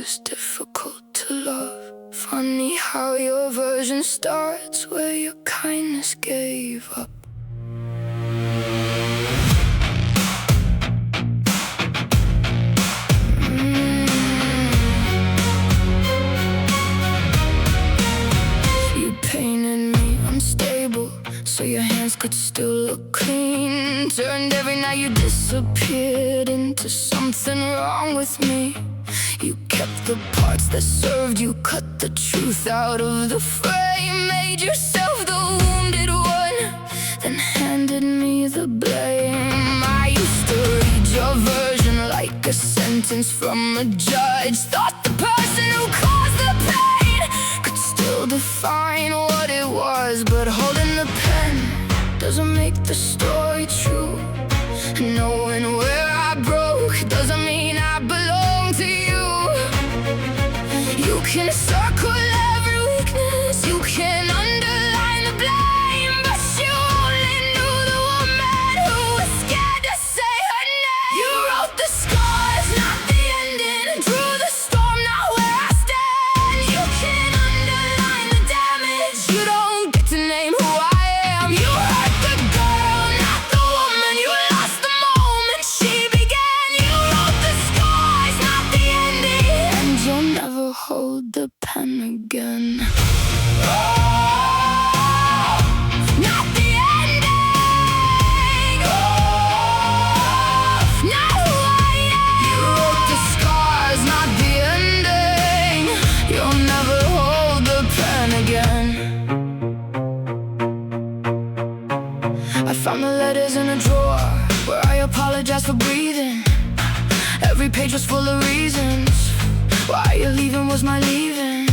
was difficult to love. Funny how your version starts where your kindness gave up. You painted me unstable so your hands could still look clean. Turned every night you disappeared into something wrong with me. You kept the parts that served you, cut the truth out of the frame. Made yourself the wounded one, then handed me the blame. I used to read your version like a sentence from a judge. Thought the person who caused the pain could still define what it was. But holding the pen doesn't make the story true. Knowing where I broke doesn't mean I belong to you. You can circle every weakness, you can underline the blame, but you only knew the woman who was scared to say her name. You wrote the scars, not the ending. Drew the storm, not where I stand. You can underline the damage, you don't get to name who I am. You hurt the girl, not the woman. You lost the moment she began. You wrote the scars, not the ending, and you'll never hold the pen again. Not the ending. Not who I am. You wrote the scars, not the ending. You'll never hold the pen again. I found the letters in a drawer where I apologized for breathing. Every page was full of reasons why your leaving was my leaving.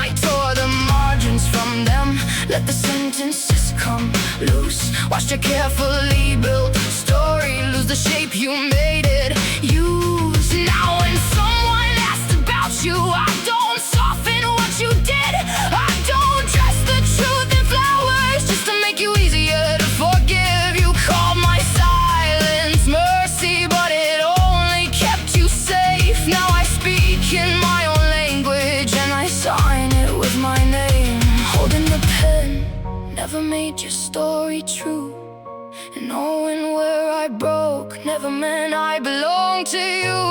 I tore the margins from them, let the sentences come loose. Watched your carefully built story lose the shape you made it use. Now when someone asked about you, I don't soften what you did. I don't dress the truth in flowers just to make you easier to forgive. You called my silence mercy, but it only kept you safe. Now I speak in my own language and I sign it with my name. Holding the pen never made your story true, and knowing where I broke never meant I belong to you.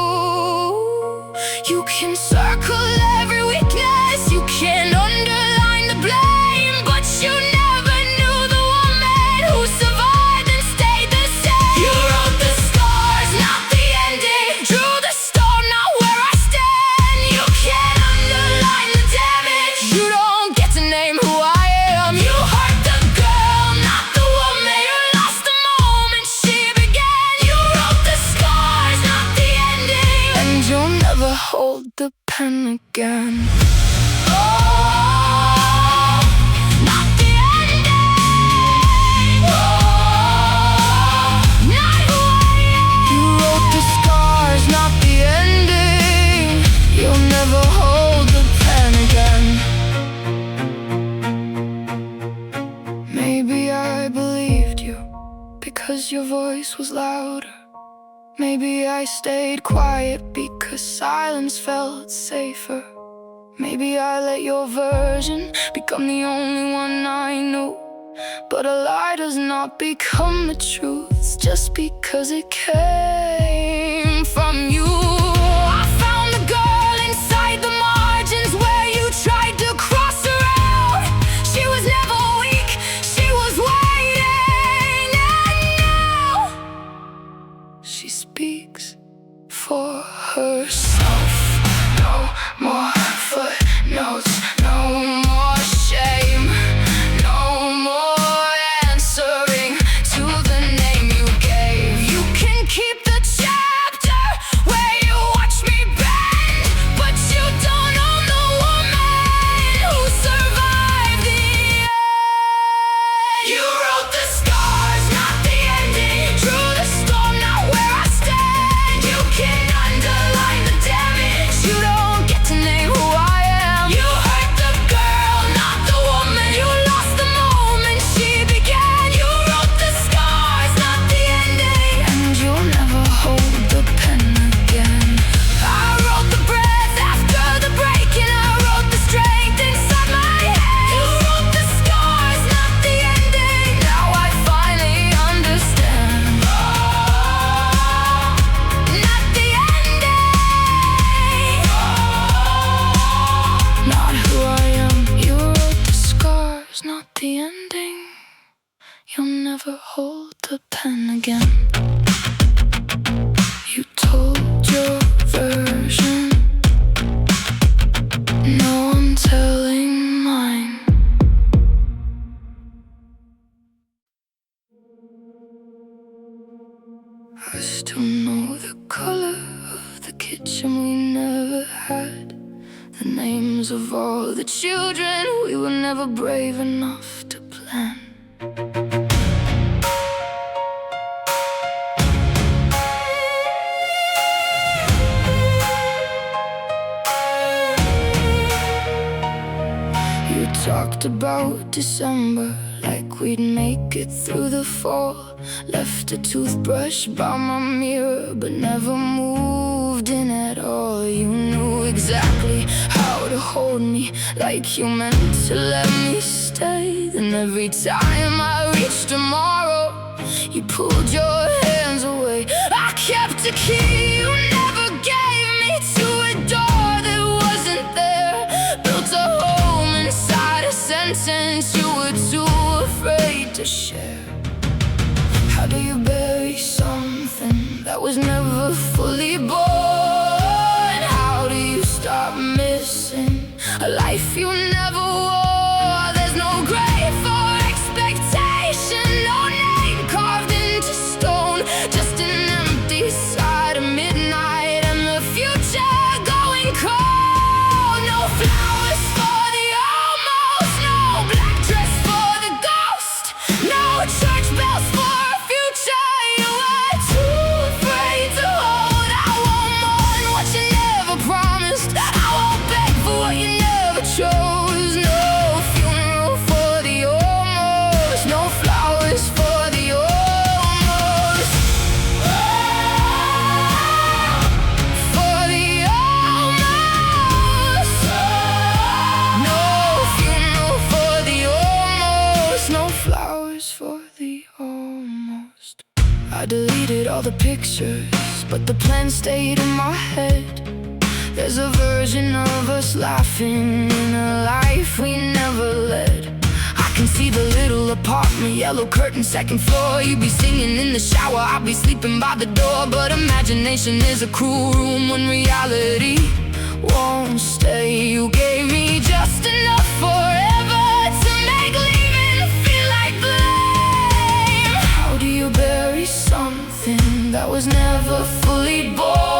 You can circle every weakness, you can underline the blame, but you never knew the woman who survived and stayed the same. You wrote the scars, not the ending. Drew the storm, not where I stand. You can't underline the damage, you don't get to name who I am. You hurt the girl, not the woman. You lost the moment she began. You wrote the scars, not the ending, and you'll never hold the pen again. Oh, not the ending. Oh, not who I am. You wrote the scars, not the ending. You'll never hold the pen again. Maybe I believed you because your voice was louder. Maybe I stayed quiet because silence felt safer. Maybe I let your version become the only one I knew. But a lie does not become the truth just because it came from you. I found the girl inside the margins where you tried to cross her out. She was never weak, she was waiting, and now she speaks for herself. No more footnotes, no more shame, no more answering to the name you gave. You can keep the chapter where you'll never hold the pen again. You told your version, no, I'm telling mine. I still know the color of the kitchen we never had, the names of all the children we were never brave enough to plan. You talked about December like we'd make it through the fall. Left a toothbrush by my mirror but never moved in at all. You knew exactly how to hold me, like you meant to let me stay. Then every time I reached tomorrow, you pulled your hands away. I kept a key you never gave me to a door that wasn't there. Built a home inside a sentence you were too afraid to share. How do you bury something that was never fully born? How do you stop missing a life you never wore? There's no grave for expectation, no name carved into stone, just an empty side of midnight and the future going cold. No flowers for the almost, no black dress for the ghost, no church bells for chose. No funeral for the almost, no flowers for the almost. For the almost. No funeral for the almost, no flowers for the almost. I deleted all the pictures, but the plan stayed in my head. There's a version of us laughing in a life we never led. I can see the little apartment, yellow curtain, second floor. You be singing in the shower, I'll be sleeping by the door. But imagination is a cruel room when reality won't stay. You gave me just enough forever to make leaving feel like blame. How do you bury something that was never fully born?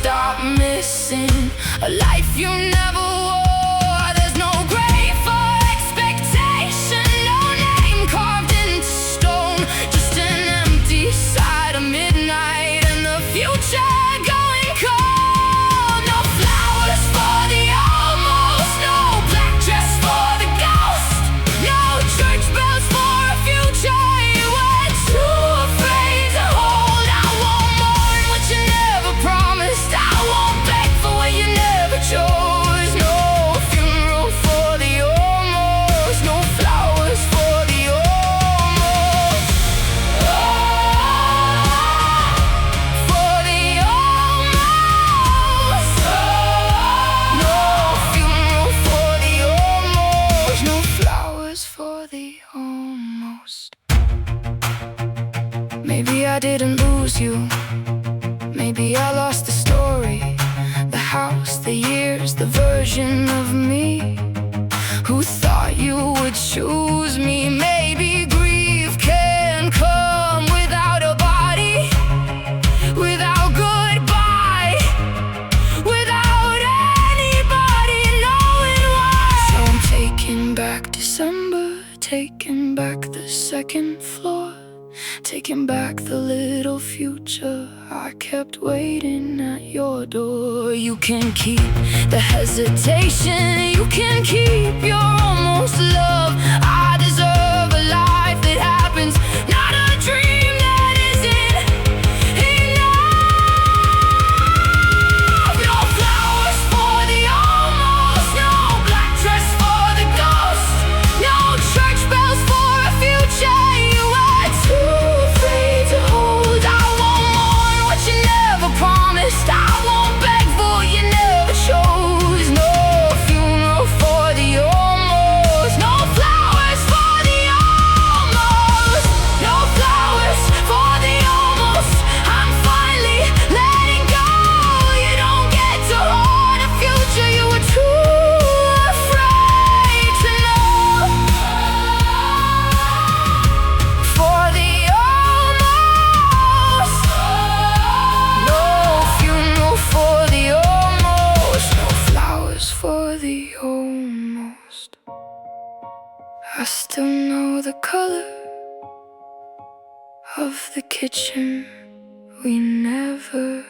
Stop missing a life you never wore. There's no grave for expectation, no name carved into stone, just an empty side of midnight and the future going cold. No flowers for the almost, no black dress for the ghost, no church bells for a future you were too afraid to hold. I won't mourn what you never promised, I won't beg for what you never chose. No funeral for the almost, no flowers for the almost. For the almost. No funeral for the almost, no flowers for the almost. Maybe I didn't lose you, maybe I lost the story, the house, the years, the version of me who thought you would choose me. Maybe grief can come without a body, without goodbye, without anybody knowing why. So I'm taking back December, taking back the second floor, taking back the little future I kept waiting at your door. You can keep the hesitation, you can keep your almost love. I deserve a life that happens, not a dream that isn't enough. No flowers for the almost, no black dress for the ghost, no church bells for a future you were too afraid to hold. I won't mourn what you never promised, I won't beg for what you never chose. No funeral for the almost, no flowers know the color of the kitchen we never